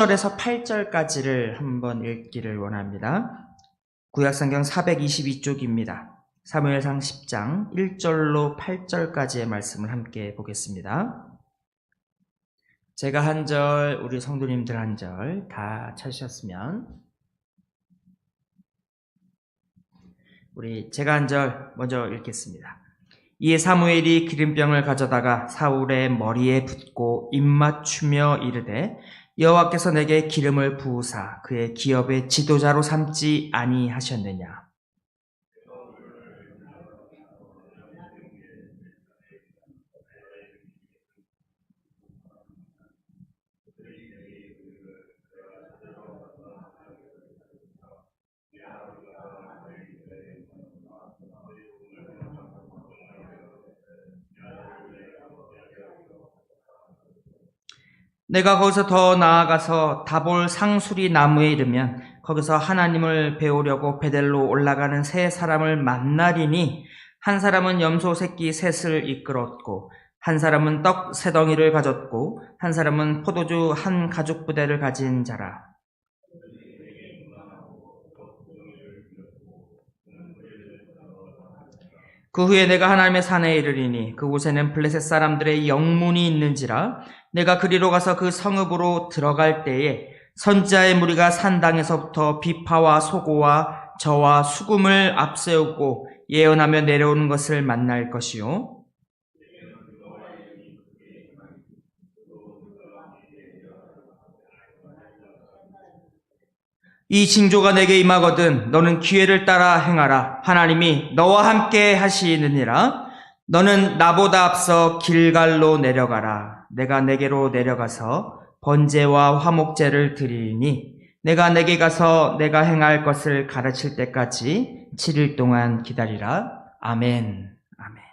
1절에서 8절까지를 한번 읽기를 원합니다. 구약성경 422쪽입니다. 사무엘상 10장 1절로 8절까지의 말씀을 함께 보겠습니다. 제가 한 절, 우리 성도님들 한 절 다 찾으셨으면 제가 한 절 먼저 읽겠습니다. 이에 사무엘이 기름병을 가져다가 사울의 머리에 붓고 입맞추며 이르되 여호와께서 내게 기름을 부으사 그의 기업의 지도자로 삼지 아니하셨느냐. 내가 거기서 더 나아가서 다볼 상수리 나무에 이르면 거기서 하나님을 배우려고 베델로 올라가는 세 사람을 만나리니 한 사람은 염소 새끼 셋을 이끌었고 한 사람은 떡 세 덩이를 가졌고 한 사람은 포도주 한 가죽 부대를 가진 자라. 그 후에 내가 하나님의 산에 이르리니 그곳에는 블레셋 사람들의 영문이 있는지라. 내가 그리로 가서 그 성읍으로 들어갈 때에 선지자의 무리가 산당에서부터 비파와 소고와 저와 수금을 앞세우고 예언하며 내려오는 것을 만날 것이요. 이 징조가 내게 임하거든 너는 기회를 따라 행하라. 하나님이 너와 함께 하시느니라. 너는 나보다 앞서 길갈로 내려가라. 내가 내게로 내려가서 번제와 화목제를 드리니 내가 내게 가서 내가 행할 것을 가르칠 때까지 7일 동안 기다리라. 아멘. 아멘.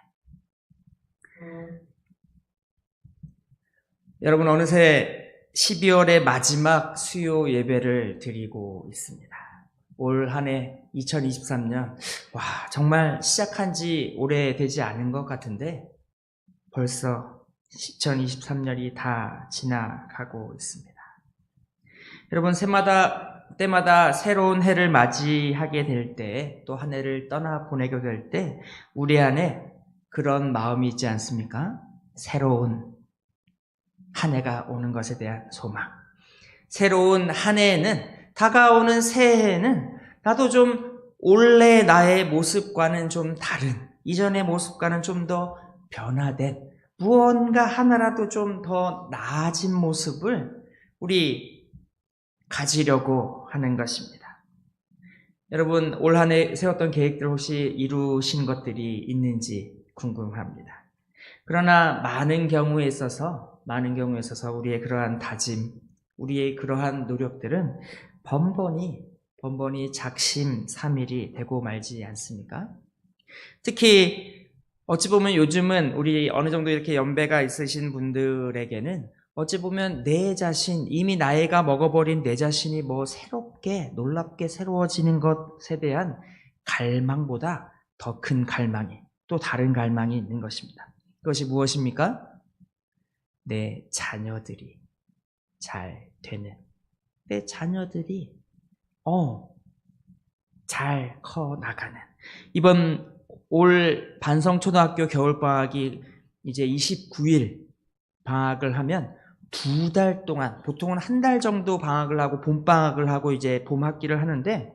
여러분, 어느새 12월의 마지막 수요 예배를 드리고 있습니다. 올 한 해 2023년, 정말 시작한 지 오래되지 않은 것 같은데 벌써 2023년이 다 지나가고 있습니다. 여러분, 때마다 새로운 해를 맞이하게 될 때, 또 한 해를 떠나보내게 될 때 우리 안에 그런 마음이 있지 않습니까? 새로운 한 해가 오는 것에 대한 소망. 새로운 한 해에는, 다가오는 새해에는 나도 좀 원래 나의 모습과는 좀 다른, 이전의 모습과는 좀 더 변화된, 무언가 하나라도 좀 더 나아진 모습을 우리 가지려고 하는 것입니다. 여러분, 올 한 해 세웠던 계획들 혹시 이루신 것들이 있는지 궁금합니다. 그러나 많은 경우에 있어서 우리의 그러한 다짐, 우리의 그러한 노력들은 번번이 작심삼일이 되고 말지 않습니까? 특히 어찌 보면 요즘은 우리 어느 정도 이렇게 연배가 있으신 분들에게는 어찌 보면 내 자신, 이미 나이가 먹어버린 내 자신이 새롭게 놀랍게 새로워지는 것에 대한 갈망보다 더 큰 갈망이, 또 다른 갈망이 있는 것입니다. 그것이 무엇입니까? 내 자녀들이 잘 되는, 내 자녀들이 잘 커 나가는. 이번 올 반성초등학교 겨울방학이 이제 29일 방학을 하면 2달 동안, 보통은 한 달 정도 방학을 하고 봄방학을 하고 이제 봄학기를 하는데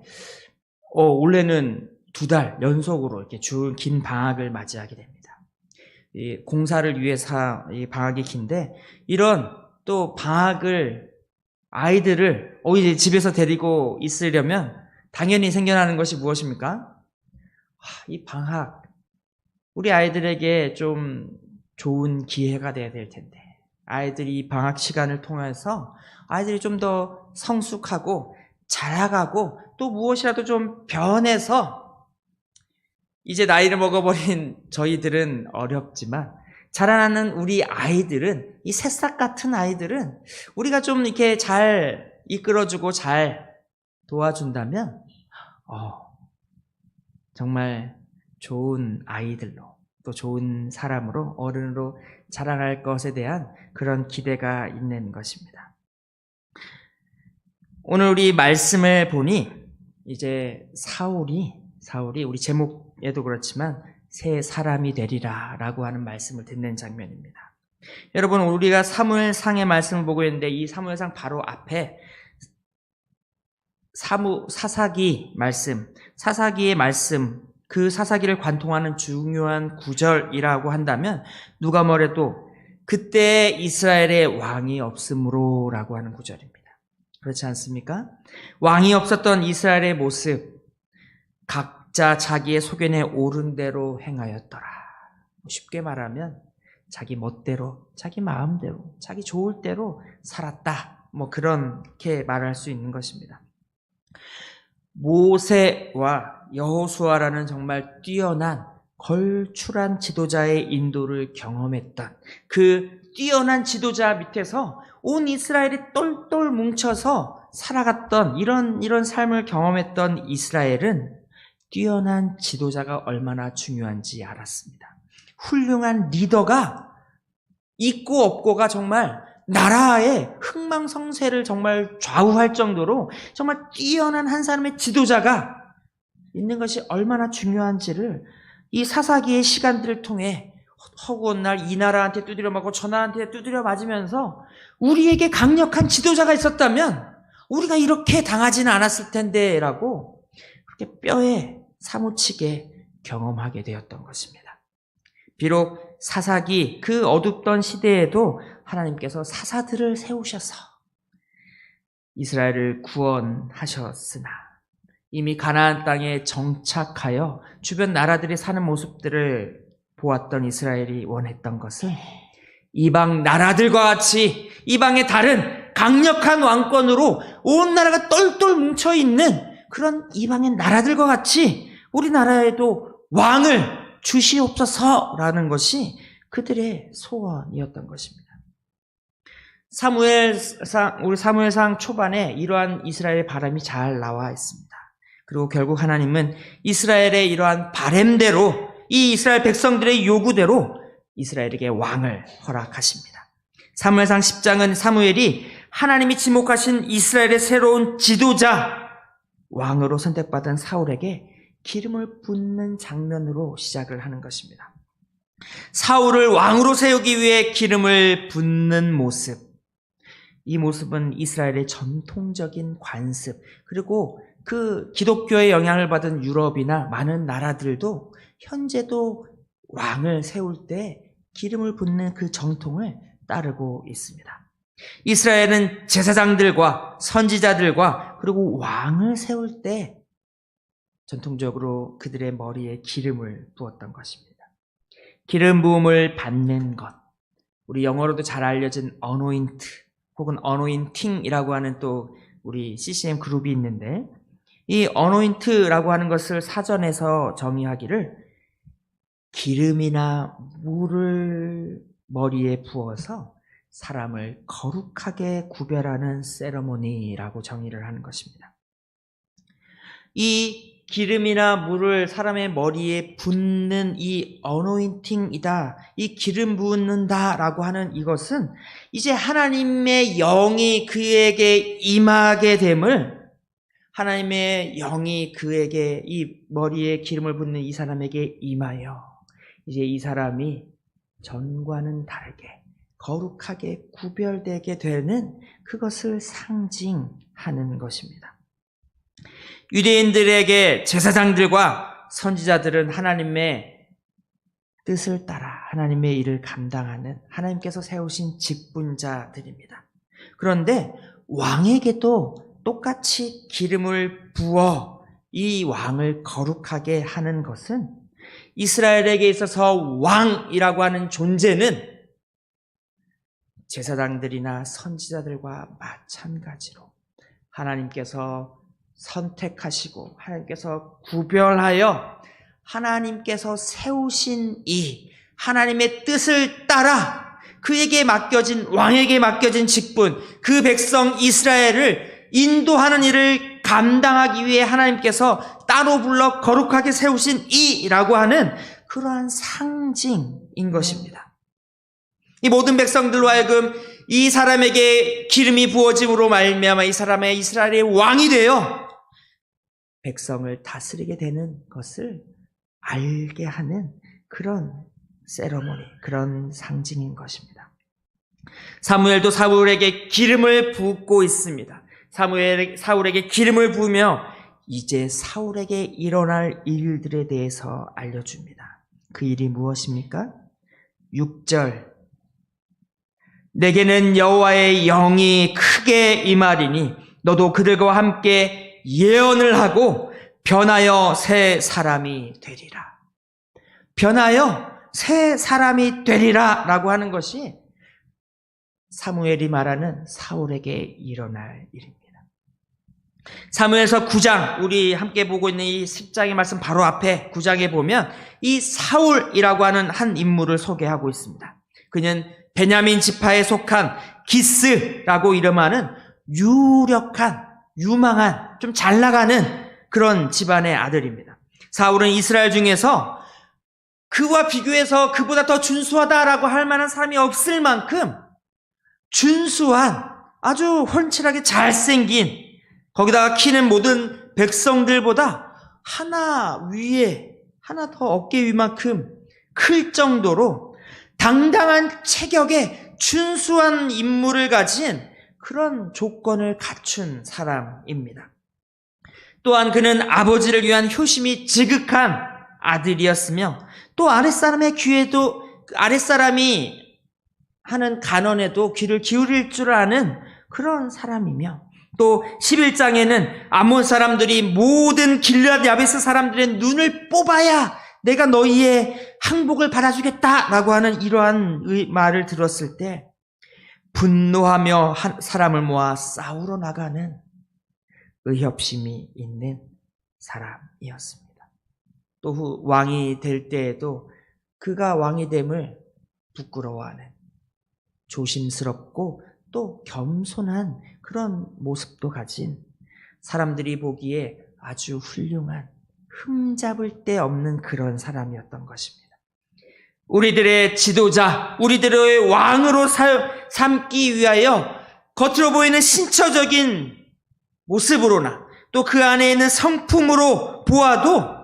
올해는 2달 연속으로 이렇게 긴 방학을 맞이하게 됩니다. 이 공사를 위해서 이 방학이 긴데, 이런 또 방학을, 아이들을 이제 집에서 데리고 있으려면 당연히 생겨나는 것이 무엇입니까? 이 방학, 우리 아이들에게 좀 좋은 기회가 돼야 될 텐데, 아이들이 이 방학 시간을 통해서 아이들이 좀 더 성숙하고 자라가고 또 무엇이라도 좀 변해서, 이제 나이를 먹어버린 저희들은 어렵지만 자라나는 우리 아이들은, 이 새싹 같은 아이들은 우리가 좀 이렇게 잘 이끌어주고 잘 도와준다면 정말 좋은 아이들로, 또 좋은 사람으로, 어른으로 자라날 것에 대한 그런 기대가 있는 것입니다. 오늘 우리 말씀을 보니 이제 사울이 우리 제목에도 그렇지만 새 사람이 되리라 라고 하는 말씀을 듣는 장면입니다. 여러분, 우리가 사무엘상의 말씀을 보고 있는데 이 사무엘상 바로 앞에 사사기 말씀, 사사기의 말씀, 그 사사기를 관통하는 중요한 구절이라고 한다면 누가 뭐래도 그때 이스라엘의 왕이 없으므로 라고 하는 구절입니다. 그렇지 않습니까? 왕이 없었던 이스라엘의 모습, 각자 자기의 소견에 옳은 대로 행하였더라. 쉽게 말하면 자기 멋대로, 자기 마음대로, 자기 좋을 대로 살았다. 그렇게 말할 수 있는 것입니다. 모세와 여호수아라는 정말 뛰어난 걸출한 지도자의 인도를 경험했던 그 뛰어난 지도자 밑에서 온 이스라엘이 똘똘 뭉쳐서 살아갔던 이런 삶을 경험했던 이스라엘은 뛰어난 지도자가 얼마나 중요한지 알았습니다. 훌륭한 리더가 있고 없고가 정말 나라의 흥망성쇠를 정말 좌우할 정도로 정말 뛰어난 한 사람의 지도자가 있는 것이 얼마나 중요한지를 이 사사기의 시간들을 통해 허구한 날 이 나라한테 두드려 맞고 저 나라한테 두드려 맞으면서 우리에게 강력한 지도자가 있었다면 우리가 이렇게 당하지는 않았을 텐데 라고 그렇게 뼈에 사무치게 경험하게 되었던 것입니다. 비록 사사기 그 어둡던 시대에도 하나님께서 사사들을 세우셔서 이스라엘을 구원하셨으나 이미 가나안 땅에 정착하여 주변 나라들이 사는 모습들을 보았던 이스라엘이 원했던 것은 이방 나라들과 같이 이방의 다른 강력한 왕권으로 온 나라가 똘똘 뭉쳐있는 그런 이방의 나라들과 같이 우리나라에도 왕을 주시옵소서라는 것이 그들의 소원이었던 것입니다. 우리 사무엘상 초반에 이러한 이스라엘의 바람이 잘 나와 있습니다. 그리고 결국 하나님은 이스라엘의 이러한 바램대로 이 이스라엘 백성들의 요구대로 이스라엘에게 왕을 허락하십니다. 사무엘상 10장은 사무엘이 하나님이 지목하신 이스라엘의 새로운 지도자 왕으로 선택받은 사울에게 기름을 붓는 장면으로 시작을 하는 것입니다. 사울을 왕으로 세우기 위해 기름을 붓는 모습, 이 모습은 이스라엘의 전통적인 관습, 그리고 그 기독교의 영향을 받은 유럽이나 많은 나라들도 현재도 왕을 세울 때 기름을 붓는 그 정통을 따르고 있습니다. 이스라엘은 제사장들과 선지자들과 그리고 왕을 세울 때 전통적으로 그들의 머리에 기름을 부었던 것입니다. 기름 부음을 받는 것, 우리 영어로도 잘 알려진 어노인트 혹은 어노인팅이라고 하는 또 우리 CCM 그룹이 있는데, 이 어노인트라고 하는 것을 사전에서 정의하기를 기름이나 물을 머리에 부어서 사람을 거룩하게 구별하는 세러모니라고 정의를 하는 것입니다. 이 기름이나 물을 사람의 머리에 붓는 이 어노인팅이다, 이 기름 붓는다라고 하는 이것은 이제 하나님의 영이 그에게 임하게 됨을, 하나님의 영이 그에게 이 머리에 기름을 붓는 이 사람에게 임하여 이제 이 사람이 전과는 다르게 거룩하게 구별되게 되는 그것을 상징하는 것입니다. 유대인들에게 제사장들과 선지자들은 하나님의 뜻을 따라 하나님의 일을 감당하는 하나님께서 세우신 직분자들입니다. 그런데 왕에게도 똑같이 기름을 부어 이 왕을 거룩하게 하는 것은 이스라엘에게 있어서 왕이라고 하는 존재는 제사장들이나 선지자들과 마찬가지로 하나님께서 선택하시고 하나님께서 구별하여 하나님께서 세우신 이 하나님의 뜻을 따라 그에게 맡겨진, 왕에게 맡겨진 직분, 그 백성 이스라엘을 인도하는 일을 감당하기 위해 하나님께서 따로 불러 거룩하게 세우신 이라고 하는 그러한 상징인 것입니다. 이 모든 백성들로 하여금 이 사람에게 기름이 부어짐으로 말미암아 이 사람의 이스라엘의 왕이 되어 백성을 다스리게 되는 것을 알게 하는 그런 세러모니, 그런 상징인 것입니다. 사무엘도 사울에게 기름을 붓고 있습니다. 사울에게 기름을 부으며 이제 사울에게 일어날 일들에 대해서 알려줍니다. 그 일이 무엇입니까? 6절, 내게는 여호와의 영이 크게 임하리니 너도 그들과 함께 예언을 하고 변하여 새 사람이 되리라. 변하여 새 사람이 되리라 라고 하는 것이 사무엘이 말하는 사울에게 일어날 일입니다. 사무엘서 9장, 우리 함께 보고 있는 이 10장의 말씀 바로 앞에 9장에 보면 이 사울이라고 하는 한 인물을 소개하고 있습니다. 그는 베냐민 지파에 속한 기스라고 이름하는 유력한, 유망한, 좀 잘 나가는 그런 집안의 아들입니다. 사울은 이스라엘 중에서 그와 비교해서 그보다 더 준수하다라고 할 만한 사람이 없을 만큼 준수한, 아주 훤칠하게 잘생긴, 거기다가 키는 모든 백성들보다 하나 위에, 하나 더 어깨 위만큼 클 정도로 당당한 체격의 준수한 인물을 가진 그런 조건을 갖춘 사람입니다. 또한 그는 아버지를 위한 효심이 지극한 아들이었으며 또 아랫사람이 하는 간언에도 귀를 기울일 줄 아는 그런 사람이며 또 11장에는 아몬 사람들이 모든 길앗 야베스 사람들의 눈을 뽑아야 내가 너희의 항복을 받아주겠다라고 하는 이러한 말을 들었을 때 분노하며 사람을 모아 싸우러 나가는 의협심이 있는 사람이었습니다. 또 왕이 될 때에도 그가 왕이 됨을 부끄러워하는 조심스럽고 또 겸손한 그런 모습도 가진 사람들이 보기에 아주 훌륭한 흠잡을 데 없는 그런 사람이었던 것입니다. 우리들의 지도자, 우리들의 왕으로 삼기 위하여 겉으로 보이는 신처적인 모습으로나 또 그 안에 있는 성품으로 보아도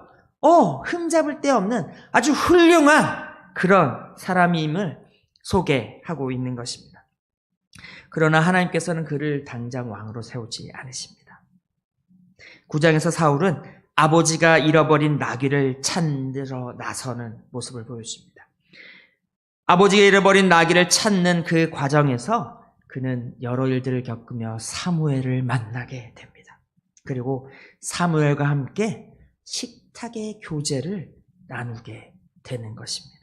흠잡을 데 없는 아주 훌륭한 그런 사람임을 소개하고 있는 것입니다. 그러나 하나님께서는 그를 당장 왕으로 세우지 않으십니다. 9장에서 사울은 아버지가 잃어버린 나귀를 찾으러 나서는 모습을 보여줍니다. 아버지가 잃어버린 나귀를 찾는 그 과정에서 그는 여러 일들을 겪으며 사무엘을 만나게 됩니다. 그리고 사무엘과 함께 식탁의 교제를 나누게 되는 것입니다.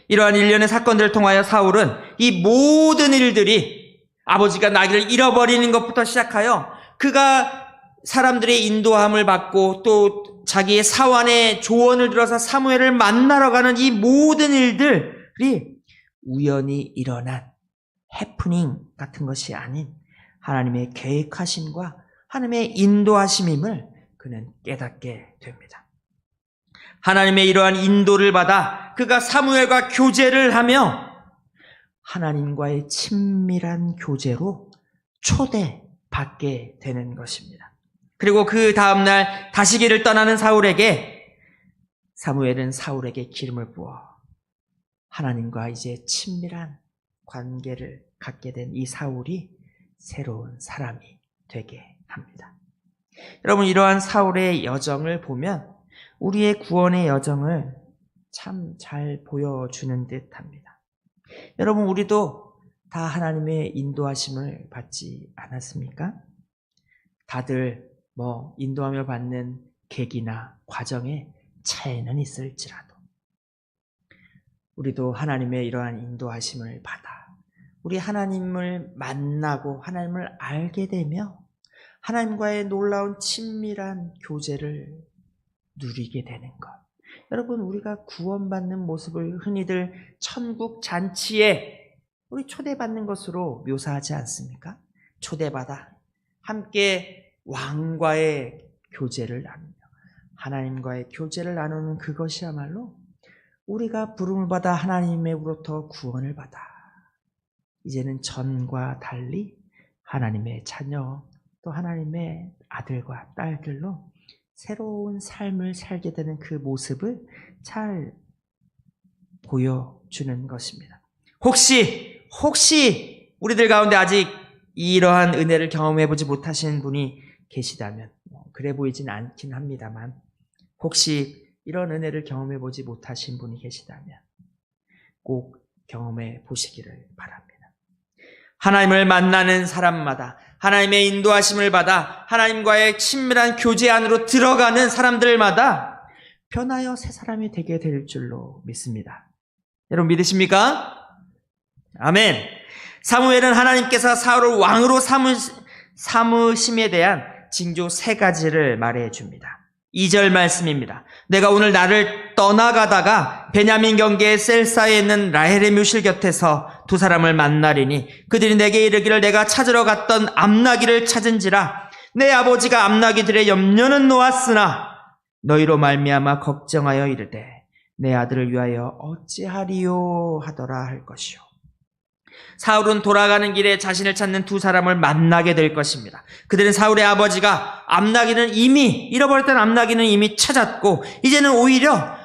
이러한 일련의 사건들을 통하여 사울은 이 모든 일들이 아버지가 나귀를 잃어버리는 것부터 시작하여 그가 사람들의 인도함을 받고 또 자기의 사환의 조언을 들어서 사무엘을 만나러 가는 이 모든 일들이 우연히 일어난 해프닝 같은 것이 아닌 하나님의 계획하심과 하나님의 인도하심임을 그는 깨닫게 됩니다. 하나님의 이러한 인도를 받아 그가 사무엘과 교제를 하며 하나님과의 친밀한 교제로 초대받게 되는 것입니다. 그리고 그 다음날 다시기를 떠나는 사무엘은 사울에게 기름을 부어 하나님과 이제 친밀한 관계를 갖게 된 이 사울이 새로운 사람이 되게 합니다. 여러분, 이러한 사울의 여정을 보면 우리의 구원의 여정을 참 잘 보여주는 듯 합니다. 여러분, 우리도 다 하나님의 인도하심을 받지 않았습니까? 다들 인도함을 받는 계기나 과정에 차이는 있을지라도 우리도 하나님의 이러한 인도하심을 받아 우리 하나님을 만나고 하나님을 알게 되며 하나님과의 놀라운 친밀한 교제를 누리게 되는 것. 여러분, 우리가 구원받는 모습을 흔히들 천국 잔치에 우리 초대받는 것으로 묘사하지 않습니까? 초대받아 함께 왕과의 교제를 나누며 하나님과의 교제를 나누는 그것이야말로 우리가 부름을 받아 하나님으로부터 구원을 받아 이제는 전과 달리 하나님의 자녀, 또 하나님의 아들과 딸들로 새로운 삶을 살게 되는 그 모습을 잘 보여주는 것입니다. 혹시 우리들 가운데 아직 이러한 은혜를 경험해보지 못하신 분이 계시다면, 그래 보이진 않긴 합니다만, 혹시 이런 은혜를 경험해보지 못하신 분이 계시다면 꼭 경험해 보시기를 바랍니다. 하나님을 만나는 사람마다 하나님의 인도하심을 받아 하나님과의 친밀한 교제 안으로 들어가는 사람들마다 변하여 새 사람이 되게 될 줄로 믿습니다. 여러분 믿으십니까? 아멘. 사무엘은 하나님께서 사울을 왕으로 삼으심에 대한 징조 3가지를 말해 줍니다. 2절 말씀입니다. 내가 오늘 나를 떠나가다가 베냐민 경계의 셀사에 있는 라헬의 묘실 곁에서 2 사람을 만나리니 그들이 내게 이르기를 내가 찾으러 갔던 암나기를 찾은지라 내 아버지가 암나기들의 염려는 놓았으나 너희로 말미암아 걱정하여 이르되 내 아들을 위하여 어찌하리요 하더라 할 것이요. 사울은 돌아가는 길에 자신을 찾는 2 사람을 만나게 될 것입니다. 그들은 사울의 아버지가 잃어버렸던 암나기는 이미 찾았고 이제는 오히려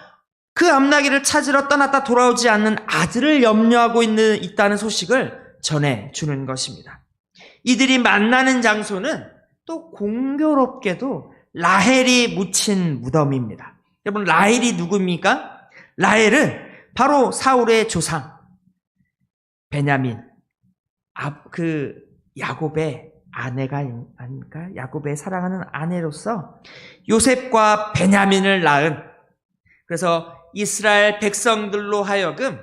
그 암나기를 찾으러 떠났다 돌아오지 않는 아들을 염려하고 있다는 소식을 전해주는 것입니다. 이들이 만나는 장소는 또 공교롭게도 라헬이 묻힌 무덤입니다. 여러분 라헬이 누구입니까? 라헬은 바로 사울의 조상 베냐민, 그 야곱의 아내가 아닙니까? 야곱의 사랑하는 아내로서 요셉과 베냐민을 낳은, 그래서 이스라엘 백성들로 하여금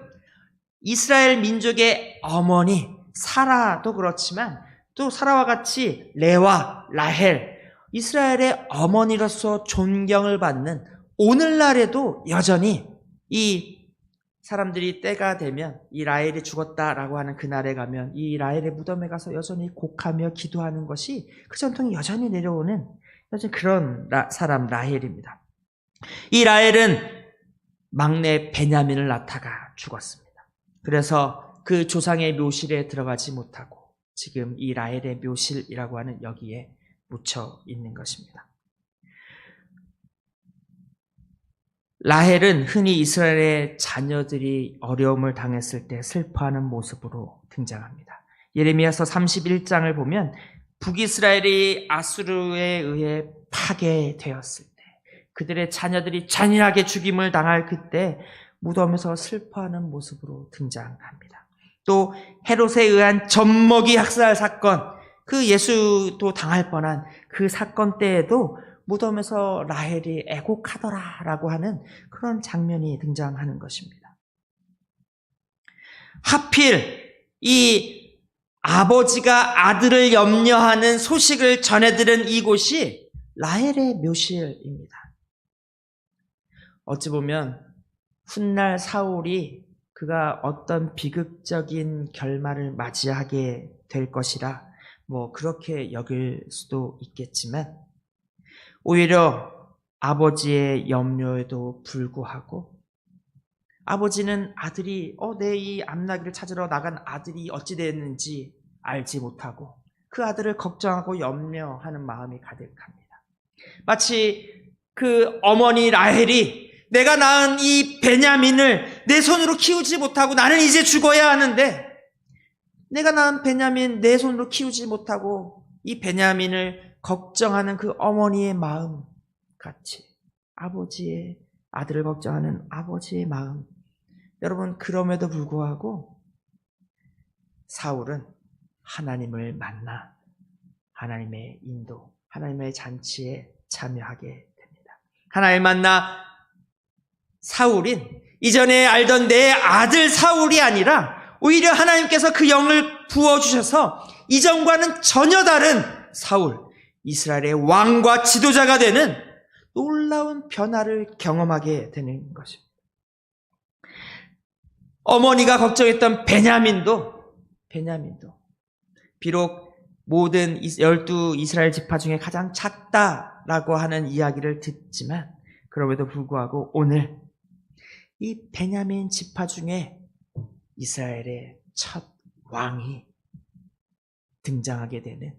이스라엘 민족의 어머니 사라도 그렇지만 또 사라와 같이 레와, 라헬, 이스라엘의 어머니로서 존경을 받는 오늘날에도 여전히 이 사람들이 때가 되면 이 라헬이 죽었다라고 하는 그날에 가면 이 라헬의 무덤에 가서 여전히 곡하며 기도하는 것이 그 전통이 여전히 내려오는 여전히 그런 사람 라헬입니다. 이 라헬은 막내 베냐민을 낳다가 죽었습니다. 그래서 그 조상의 묘실에 들어가지 못하고 지금 이 라헬의 묘실이라고 하는 여기에 묻혀 있는 것입니다. 라헬은 흔히 이스라엘의 자녀들이 어려움을 당했을 때 슬퍼하는 모습으로 등장합니다. 예레미야서 31장을 보면 북이스라엘이 아수르에 의해 파괴되었을 때 그들의 자녀들이 잔인하게 죽임을 당할 그때 무덤에서 슬퍼하는 모습으로 등장합니다. 또 헤롯에 의한 젖먹이 학살 사건, 그 예수도 당할 뻔한 그 사건 때에도 무덤에서 라헬이 애곡하더라라고 하는 그런 장면이 등장하는 것입니다. 하필 이 아버지가 아들을 염려하는 소식을 전해들은 이곳이 라헬의 묘실입니다. 어찌 보면 훗날 사울이 그가 어떤 비극적인 결말을 맞이하게 될 것이라 그렇게 여길 수도 있겠지만 오히려 아버지의 염려에도 불구하고 아버지는 아들이 내 이 암나기를 찾으러 나간 아들이 어찌 됐는지 알지 못하고 그 아들을 걱정하고 염려하는 마음이 가득합니다. 마치 그 어머니 라헬이 내가 낳은 이 베냐민을 내 손으로 키우지 못하고 나는 이제 죽어야 하는데 내가 낳은 베냐민 내 손으로 키우지 못하고 이 베냐민을 걱정하는 그 어머니의 마음 같이 아버지의 아들을 걱정하는 아버지의 마음. 여러분 그럼에도 불구하고 사울은 하나님을 만나 하나님의 인도, 하나님의 잔치에 참여하게 됩니다. 하나님을 만나 사울인 이전에 알던 내 아들 사울이 아니라 오히려 하나님께서 그 영을 부어주셔서 이전과는 전혀 다른 사울, 이스라엘의 왕과 지도자가 되는 놀라운 변화를 경험하게 되는 것입니다. 어머니가 걱정했던 베냐민도 비록 모든 12 이스라엘 지파 중에 가장 작다라고 하는 이야기를 듣지만 그럼에도 불구하고 오늘 이 베냐민 지파 중에 이스라엘의 첫 왕이 등장하게 되는,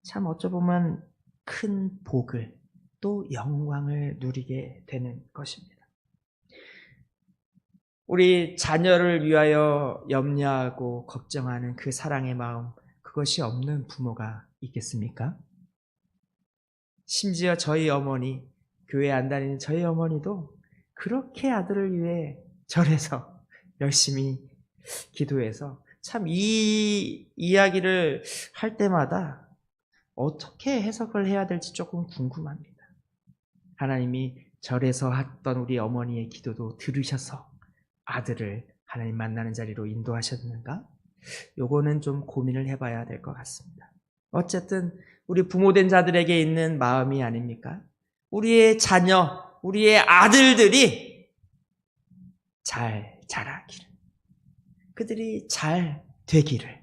참 어쩌보면 큰 복을 또 영광을 누리게 되는 것입니다. 우리 자녀를 위하여 염려하고 걱정하는 그 사랑의 마음, 그것이 없는 부모가 있겠습니까? 심지어 저희 어머니, 교회 안 다니는 저희 어머니도 그렇게 아들을 위해 절에서 열심히 기도해서, 참 이 이야기를 할 때마다 어떻게 해석을 해야 될지 조금 궁금합니다. 하나님이 절에서 했던 우리 어머니의 기도도 들으셔서 아들을 하나님 만나는 자리로 인도하셨는가? 요거는 좀 고민을 해봐야 될 것 같습니다. 어쨌든 우리 부모된 자들에게 있는 마음이 아닙니까? 우리의 자녀, 우리의 아들들이 잘 자라기를, 그들이 잘 되기를,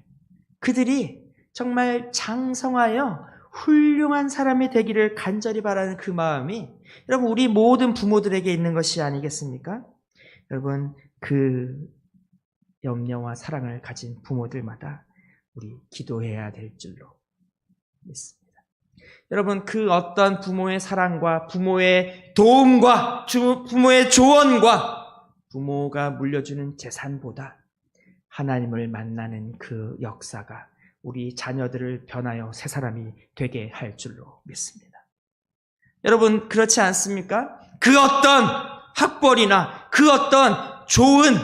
그들이 정말 장성하여 훌륭한 사람이 되기를 간절히 바라는 그 마음이 여러분 우리 모든 부모들에게 있는 것이 아니겠습니까? 여러분 그 염려와 사랑을 가진 부모들마다 우리 기도해야 될 줄로 믿습니다. 여러분 그 어떤 부모의 사랑과 부모의 도움과 부모의 조언과 부모가 물려주는 재산보다 하나님을 만나는 그 역사가 우리 자녀들을 변하여 새 사람이 되게 할 줄로 믿습니다. 여러분 그렇지 않습니까? 그 어떤 학벌이나 그 어떤 좋은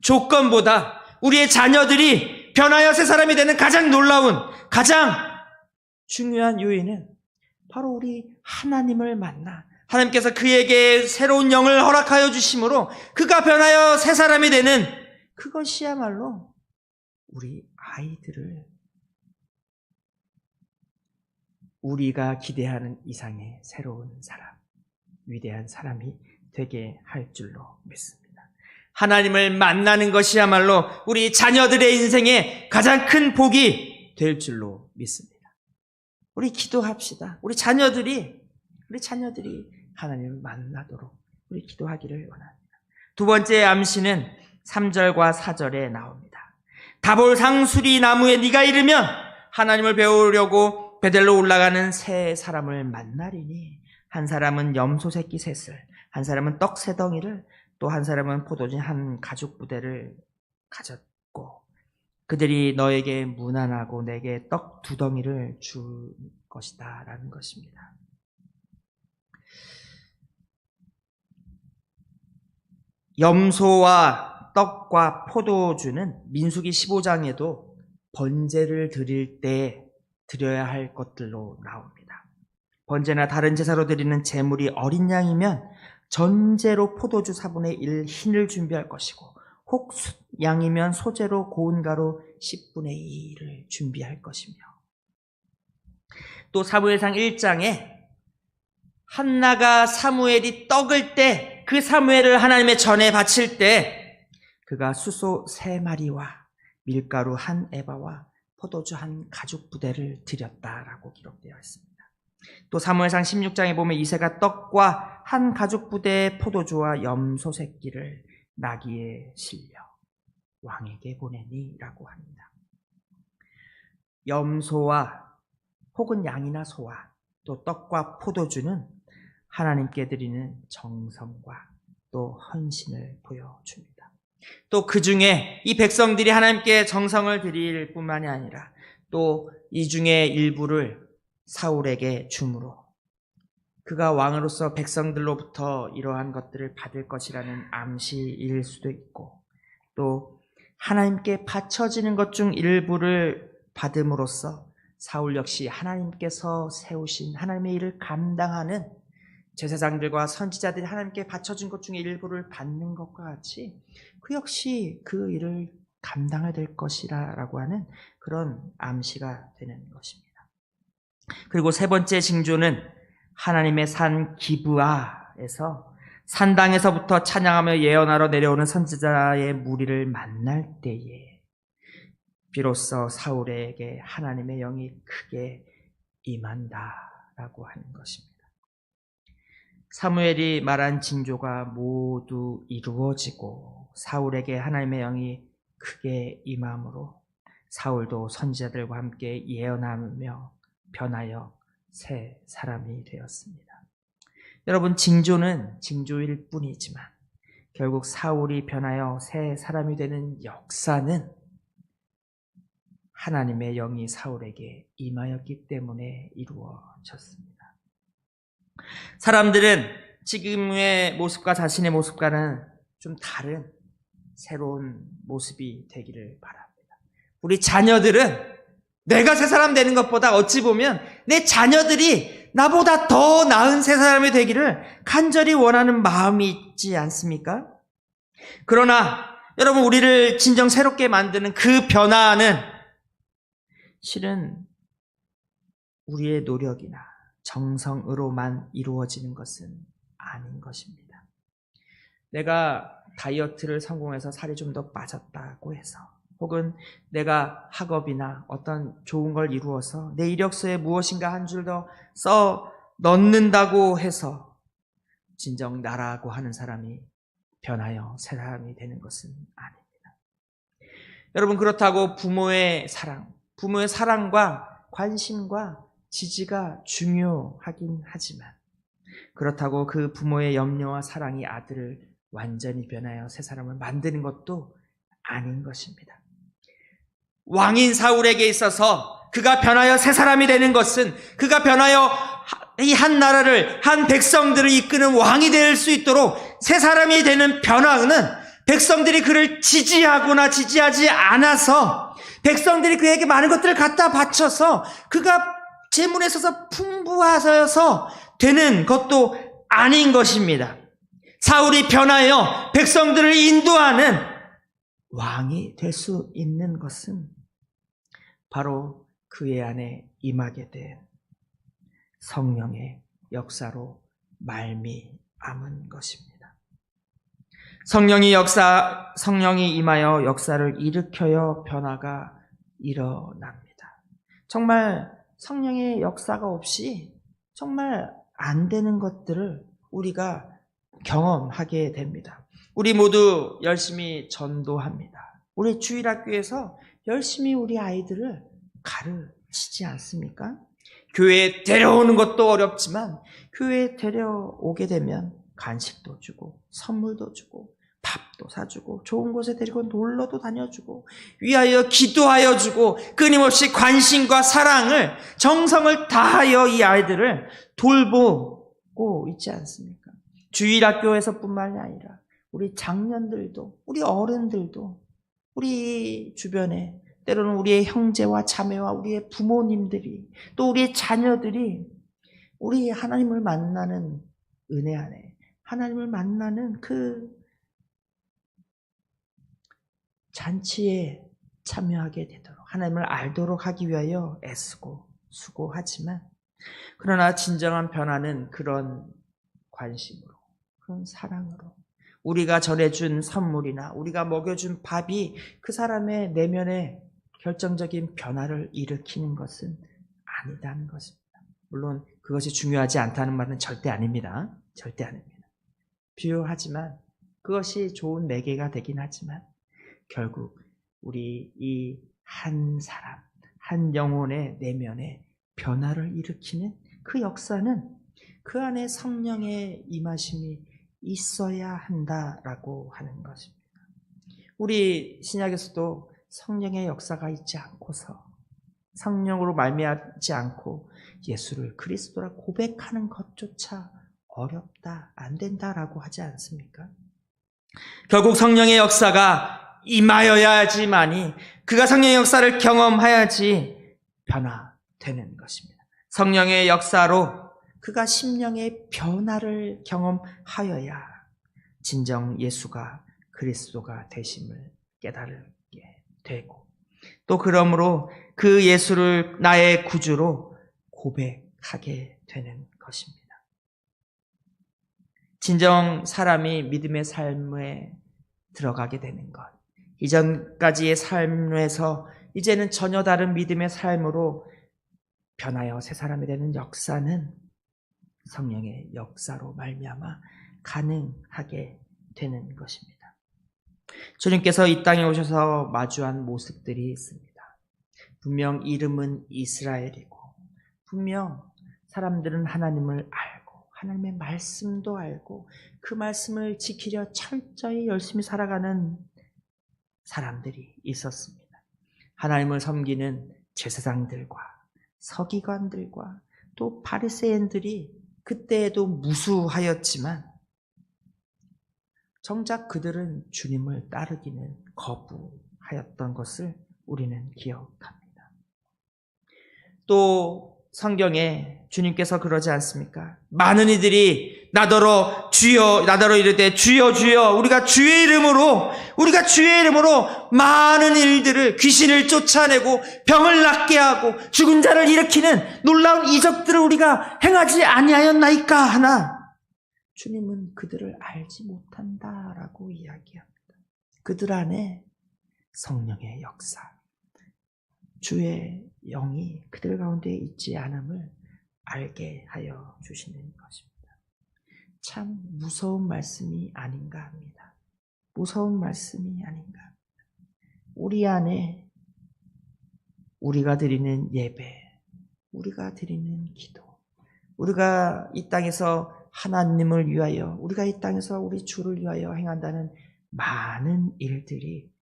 조건보다 우리의 자녀들이 변하여 새 사람이 되는 가장 놀라운, 가장 중요한 요인은 바로 우리 하나님을 만나 하나님께서 그에게 새로운 영을 허락하여 주심으로 그가 변하여 새 사람이 되는 그것이야말로 우리 아이들을 우리가 기대하는 이상의 새로운 사람, 위대한 사람이 되게 할 줄로 믿습니다. 하나님을 만나는 것이야말로 우리 자녀들의 인생에 가장 큰 복이 될 줄로 믿습니다. 우리 기도합시다. 우리 자녀들이 하나님을 만나도록 우리 기도하기를 원합니다. 두 번째 암시는 3절과 4절에 나옵니다. 다볼 상수리 나무에 네가 이르면 하나님을 배우려고 베델로 올라가는 세 사람을 만나리니 한 사람은 염소 새끼 셋을, 한 사람은 떡 세 덩이를, 또 한 사람은 포도주 한 가죽 부대를 가졌고 그들이 너에게 문안하고 내게 떡 두 덩이를 줄 것이다 라는 것입니다. 염소와 떡과 포도주는 민수기 15장에도 번제를 드릴 때 드려야 할 것들로 나옵니다. 번제나 다른 제사로 드리는 제물이 어린 양이면 전제로 포도주 4분의 1 흰을 준비할 것이고 혹 양이면 소제로 고운 가루 10분의 2를 준비할 것이며, 또 사무엘상 1장에 한나가 사무엘이 떡을 때 그 사무엘을 하나님의 전에 바칠 때 그가 수소 3마리와 밀가루 1에바와 포도주 1 가죽 부대를 드렸다라고 기록되어 있습니다. 또 사무엘상 16장에 보면 이새가 떡과 1 가죽 부대의 포도주와 염소 새끼를 나귀에 실려 왕에게 보내니라고 합니다. 염소와 혹은 양이나 소와 또 떡과 포도주는 하나님께 드리는 정성과 또 헌신을 보여줍니다. 또 그 중에 이 백성들이 하나님께 정성을 드릴 뿐만이 아니라 또 이 중에 일부를 사울에게 주므로 그가 왕으로서 백성들로부터 이러한 것들을 받을 것이라는 암시일 수도 있고, 또 하나님께 바쳐지는 것 중 일부를 받음으로써 사울 역시 하나님께서 세우신 하나님의 일을 감당하는 제사장들과 선지자들이 하나님께 바쳐진 것 중에 일부를 받는 것과 같이 그 역시 그 일을 감당해야 될 것이라고 하는 그런 암시가 되는 것입니다. 그리고 세 번째 징조는 하나님의 산 기브아에서 산당에서부터 찬양하며 예언하러 내려오는 선지자의 무리를 만날 때에 비로소 사울에게 하나님의 영이 크게 임한다라고 하는 것입니다. 사무엘이 말한 징조가 모두 이루어지고 사울에게 하나님의 영이 크게 임함으로 사울도 선지자들과 함께 예언하며 변하여 새 사람이 되었습니다. 여러분, 징조는 징조일 뿐이지만 결국 사울이 변하여 새 사람이 되는 역사는 하나님의 영이 사울에게 임하였기 때문에 이루어졌습니다. 사람들은 지금의 모습과 자신의 모습과는 좀 다른 새로운 모습이 되기를 바랍니다. 우리 자녀들은 내가 새 사람 되는 것보다 어찌 보면 내 자녀들이 나보다 더 나은 새 사람이 되기를 간절히 원하는 마음이 있지 않습니까? 그러나 여러분, 우리를 진정 새롭게 만드는 그 변화는 실은 우리의 노력이나 정성으로만 이루어지는 것은 아닌 것입니다. 내가 다이어트를 성공해서 살이 좀 더 빠졌다고 해서, 혹은 내가 학업이나 어떤 좋은 걸 이루어서 내 이력서에 무엇인가 한 줄 더 써 넣는다고 해서 진정 나라고 하는 사람이 변하여 새 사람이 되는 것은 아닙니다. 여러분, 그렇다고 부모의 사랑과 관심과 지지가 중요하긴 하지만, 그렇다고 그 부모의 염려와 사랑이 아들을 완전히 변하여 새 사람을 만드는 것도 아닌 것입니다. 왕인 사울에게 있어서 그가 변하여 새 사람이 되는 것은, 그가 변하여 이 한 나라를, 한 백성들을 이끄는 왕이 될 수 있도록 새 사람이 되는 변화는 백성들이 그를 지지하거나 지지하지 않아서, 백성들이 그에게 많은 것들을 갖다 바쳐서 그가 재물에 있어서 풍부하여서 되는 것도 아닌 것입니다. 사울이 변하여 백성들을 인도하는 왕이 될 수 있는 것은 바로 그의 안에 임하게 된 성령의 역사로 말미암은 것입니다. 성령이 임하여 역사를 일으켜야 변화가 일어납니다. 정말 성령의 역사가 없이 정말 안 되는 것들을 우리가 경험하게 됩니다. 우리 모두 열심히 전도합니다. 우리 주일학교에서 열심히 우리 아이들을 가르치지 않습니까? 교회에 데려오는 것도 어렵지만 교회에 데려오게 되면 간식도 주고 선물도 주고 밥도 사주고 좋은 곳에 데리고 놀러도 다녀주고 위하여 기도하여 주고 끊임없이 관심과 사랑을, 정성을 다하여 이 아이들을 돌보고 있지 않습니까? 주일학교에서뿐만이 아니라 우리 장년들도, 우리 어른들도, 우리 주변에 때로는 우리의 형제와 자매와 우리의 부모님들이, 또 우리의 자녀들이 우리 하나님을 만나는 은혜 안에, 하나님을 만나는 그 잔치에 참여하게 되도록, 하나님을 알도록 하기 위하여 애쓰고 수고하지만, 그러나 진정한 변화는 그런 관심으로, 그런 사랑으로, 우리가 전해준 선물이나 우리가 먹여준 밥이 그 사람의 내면에 결정적인 변화를 일으키는 것은 아니다는 것입니다. 물론 그것이 중요하지 않다는 말은 절대 아닙니다. 절대 아닙니다. 필요하지만, 그것이 좋은 매개가 되긴 하지만, 결국 우리 이 한 사람, 한 영혼의 내면에 변화를 일으키는 그 역사는 그 안에 성령의 임하심이 있어야 한다라고 하는 것입니다. 우리 신약에서도 성령의 역사가 있지 않고서, 성령으로 말미암지 않고 예수를 그리스도라 고백하는 것조차 어렵다, 안 된다라고 하지 않습니까? 결국 성령의 역사가 임하여야지만이, 그가 성령의 역사를 경험해야지 변화되는 것입니다. 성령의 역사로 그가 심령의 변화를 경험하여야 진정 예수가 그리스도가 되심을 깨달게 되고, 또 그러므로 그 예수를 나의 구주로 고백하게 되는 것입니다. 진정 사람이 믿음의 삶에 들어가게 되는 것, 이전까지의 삶에서 이제는 전혀 다른 믿음의 삶으로 변하여 새 사람이 되는 역사는 성령의 역사로 말미암아 가능하게 되는 것입니다. 주님께서 이 땅에 오셔서 마주한 모습들이 있습니다. 분명 이름은 이스라엘이고 분명 사람들은 하나님을 알고 하나님의 말씀도 알고 그 말씀을 지키려 철저히 열심히 살아가는 사람들이 있었습니다. 하나님을 섬기는 제사장들과 서기관들과 또 바리새인들이 그때에도 무수하였지만 정작 그들은 주님을 따르기는 거부하였던 것을 우리는 기억합니다. 또 성경에 주님께서 그러지 않습니까? 많은 이들이 나더러 이르되 주여 주여 우리가 주의 이름으로 많은 일들을 귀신을 쫓아내고 병을 낫게 하고 죽은 자를 일으키는 놀라운 이적들을 우리가 행하지 아니하였나이까 하나 주님은 그들을 알지 못한다라고 이야기합니다. 그들 안에 성령의 역사, 주의 영이 그들 가운데 있지 않음을 알게 하여 주시는 것입니다. 참 무서운 말씀이 아닌가 합니다. 무서운 말씀이 아닌가 합니다. 우리 안에 우리가 드리는 예배, 우리가 드리는 기도, 우리가 이 땅에서 하나님을 위하여, 우리가 이 땅에서 우리 주를 위하여 행한다는 많은 일들이,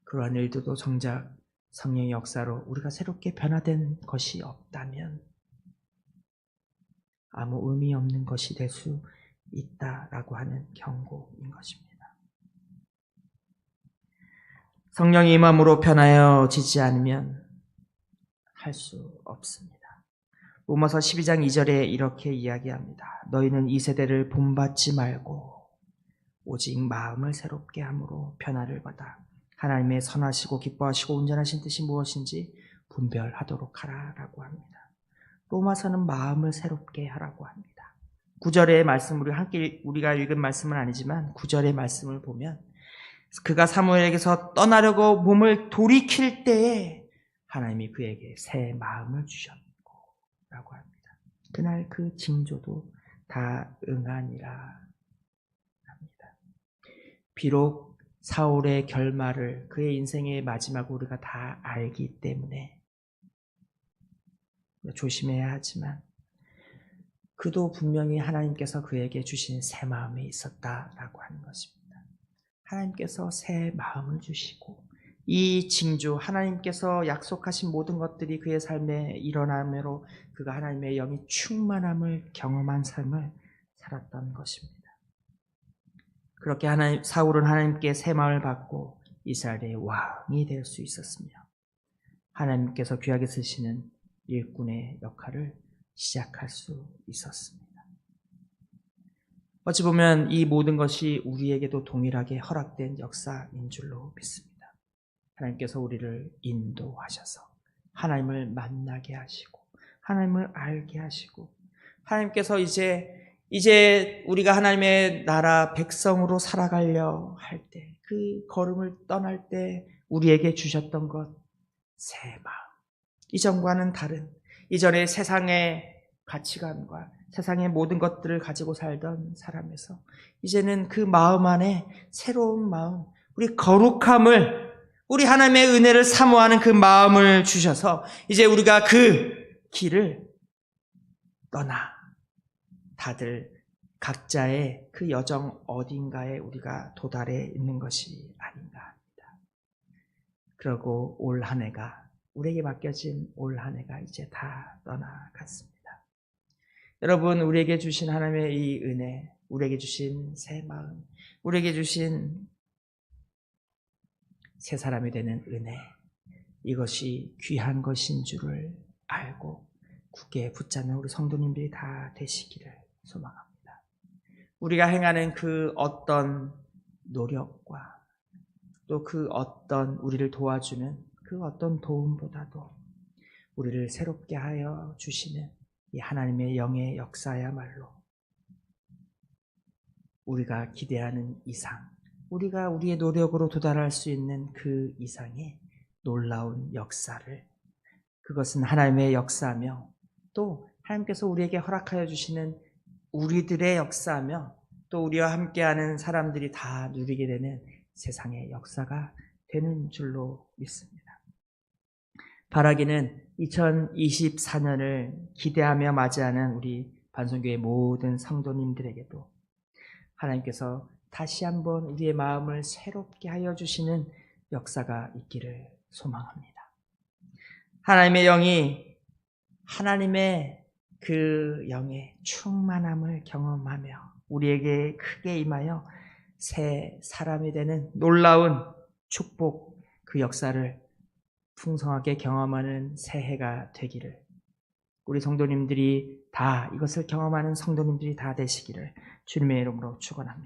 그러한 일들도 정작 성령의 역사로 우리가 새롭게 변화된 것이 없다면 아무 의미 없는 것이 될 수 있다라고 하는 경고인 것입니다. 성령이 임함으로 변하여지지 않으면 할 수 없습니다. 로마서 12장 2절에 이렇게 이야기합니다. 너희는 이 세대를 본받지 말고 오직 마음을 새롭게 함으로 변화를 받아 하나님의 선하시고 기뻐하시고 온전하신 뜻이 무엇인지 분별하도록 하라라고 합니다. 로마서는 마음을 새롭게 하라고 합니다. 9절의 말씀, 우리가 읽은 말씀은 아니지만 9절의 말씀을 보면 그가 사무엘에게서 떠나려고 몸을 돌이킬 때에 하나님이 그에게 새 마음을 주셨고 라고 합니다. 그날 그 징조도 다 응하니라 합니다. 비록 사울의 결말을 그의 인생의 마지막으로 우리가 다 알기 때문에 조심해야 하지만 그도 분명히 하나님께서 그에게 주신 새 마음이 있었다라고 하는 것입니다. 하나님께서 새 마음을 주시고 이 징조, 하나님께서 약속하신 모든 것들이 그의 삶에 일어남으로 그가 하나님의 영이 충만함을 경험한 삶을 살았던 것입니다. 그렇게 사울은 하나님께 새 마음을 받고 이스라엘의 왕이 될 수 있었으며 하나님께서 귀하게 쓰시는 일꾼의 역할을 시작할 수 있었습니다. 어찌 보면 이 모든 것이 우리에게도 동일하게 허락된 역사인 줄로 믿습니다. 하나님께서 우리를 인도하셔서 하나님을 만나게 하시고 하나님을 알게 하시고 하나님께서 이제 우리가 하나님의 나라 백성으로 살아가려 할 때 그 걸음을 떠날 때 우리에게 주셨던 것 새 마음, 이전과는 다른 이전의 세상의 가치관과 세상의 모든 것들을 가지고 살던 사람에서 이제는 그 마음 안에 새로운 마음, 우리 거룩함을 우리 하나님의 은혜를 사모하는 그 마음을 주셔서 이제 우리가 그 길을 떠나 다들 각자의 그 여정 어딘가에 우리가 도달해 있는 것이 아닌가 합니다. 그리고 올 한 해가 우리에게 맡겨진 올 한 해가 이제 다 떠나갔습니다. 여러분, 우리에게 주신 하나님의 이 은혜, 우리에게 주신 새 마음, 우리에게 주신 새 사람이 되는 은혜, 이것이 귀한 것인 줄을 알고 굳게 붙잡는 우리 성도님들이 다 되시기를 소망합니다. 우리가 행하는 그 어떤 노력과 또 그 어떤 우리를 도와주는 그 어떤 도움보다도 우리를 새롭게 하여 주시는 이 하나님의 영의 역사야말로 우리가 기대하는 이상, 우리가 우리의 노력으로 도달할 수 있는 그 이상의 놀라운 역사를, 그것은 하나님의 역사며 또 하나님께서 우리에게 허락하여 주시는 우리들의 역사며 또 우리와 함께하는 사람들이 다 누리게 되는 세상의 역사가 되는 줄로 믿습니다. 바라기는 2024년을 기대하며 맞이하는 우리 반송교회 모든 성도님들에게도 하나님께서 다시 한번 우리의 마음을 새롭게 하여 주시는 역사가 있기를 소망합니다. 하나님의 영이 하나님의 그 영의 충만함을 경험하며 우리에게 크게 임하여 새 사람이 되는 놀라운 축복, 그 역사를 풍성하게 경험하는 새해가 되기를, 우리 성도님들이 다, 이것을 경험하는 성도님들이 다 되시기를 주님의 이름으로 축원합니다.